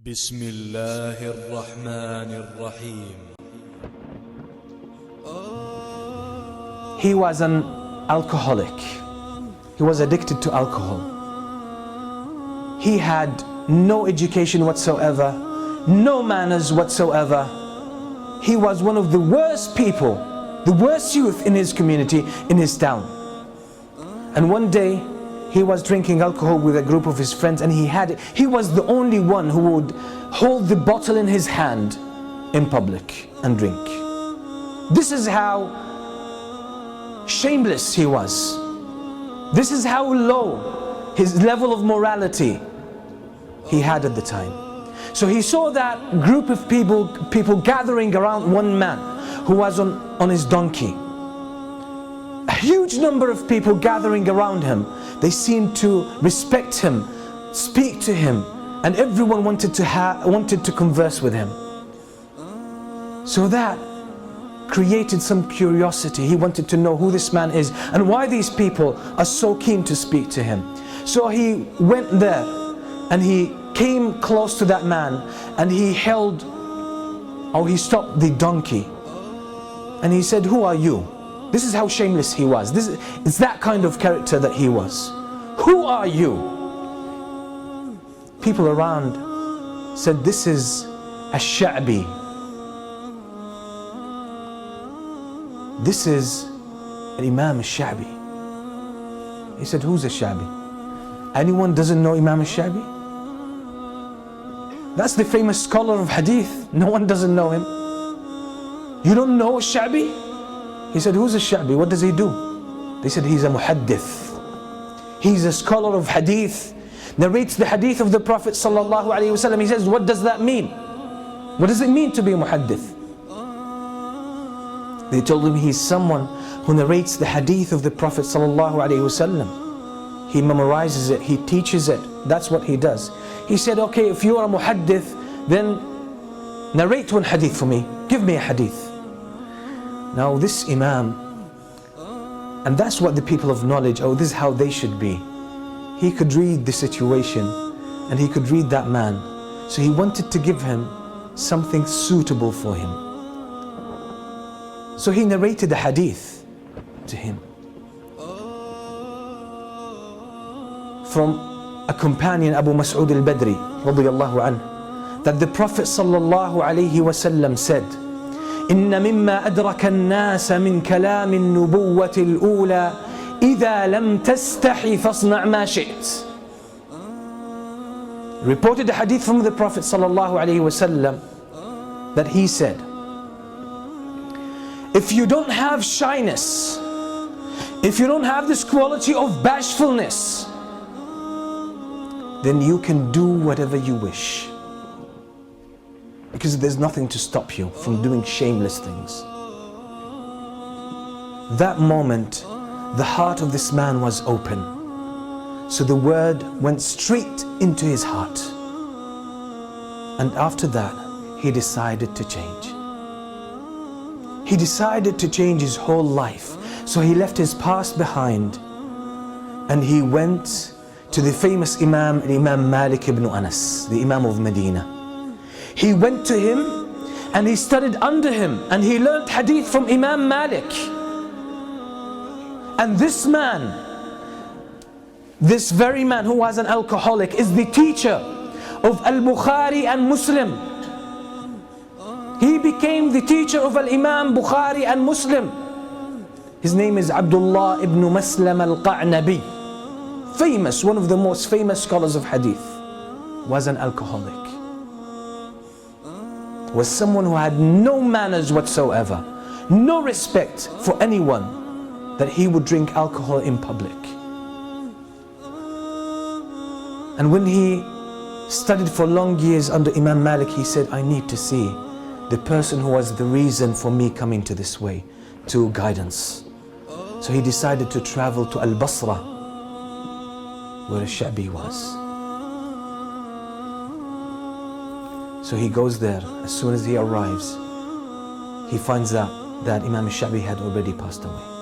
بسم الله الرحمن الرحيم. He was an alcoholic. He was addicted to alcohol. He had no education whatsoever, no manners whatsoever. He was one of the worst people, the worst youth in his community, in his town. And one day he was drinking alcohol with a group of his friends, and he was the only one who would hold the bottle in his hand in public and drink. This is how shameless he was. This is how low his level of morality he had at the time. So he saw that group of people gathering around one man who was on his donkey. A huge number of people gathering around him. They seemed to respect him, speak to him, and everyone wanted to converse with him. So that created some curiosity. He wanted to know who this man is and why these people are so keen to speak to him. So he went there and he came close to that man, and he stopped the donkey, and he said, "Who are you?" This is how shameless he was. It's that kind of character that he was. "Who are you?" People around said, "This is a Sha'bi. This is Imam al-Sha'bi." He said, "Who's a Sha'bi? Anyone doesn't know Imam al-Sha'bi? That's the famous scholar of hadith. No one doesn't know him. You don't know Sha'bi?" He said, "Who's a Sha'bi? What does he do?" They said, "He's a muhaddith. He's a scholar of hadith. Narrates the hadith of the Prophet sallallahu alaihi wasallam." He says, "What does that mean? What does it mean to be a muhaddith?" They told him he's someone who narrates the hadith of the Prophet sallallahu alaihi wasallam. He memorizes it, he teaches it. That's what he does. He said, "Okay, if you are a muhaddith, then narrate one hadith for me. Give me a hadith." Now this Imam, and that's what the people of knowledge, this is how they should be. He could read the situation and he could read that man. So he wanted to give him something suitable for him. So he narrated the hadith to him from a companion, Abu Mas'ud al-Badri radiyallahu anhu, that the Prophet sallallahu alayhi wasallam said, "إن مما أدرك الناس من كلام النبوة الأولى إذا لم تستحي فاصنع ما شئت." Reported a hadith from the Prophet sallallahu alaihi wasallam that he said, if you don't have shyness, if you don't have this quality of bashfulness, then you can do whatever you wish, because there's nothing to stop you from doing shameless things. That moment, the heart of this man was open. So the word went straight into his heart. And after that, he decided to change. He decided to change his whole life. So he left his past behind and he went to the famous Imam, Imam Malik ibn Anas, the Imam of Medina. He went to him and he studied under him and he learned hadith from Imam Malik. And this man, this very man who was an alcoholic, is the teacher of Al-Bukhari and Muslim. He became the teacher of Al-Imam Bukhari and Muslim. His name is Abdullah ibn Maslam al-Qa'nabi. Famous, one of the most famous scholars of hadith. Was an alcoholic. Was someone who had no manners whatsoever, no respect for anyone, that he would drink alcohol in public. And when he studied for long years under Imam Malik, he said, "I need to see the person who was the reason for me coming to this way, to guidance." So he decided to travel to Al-Basra, where Al-Sha'bi was. So he goes there. As soon as he arrives, he finds out that Imam al-Sha'bi had already passed away.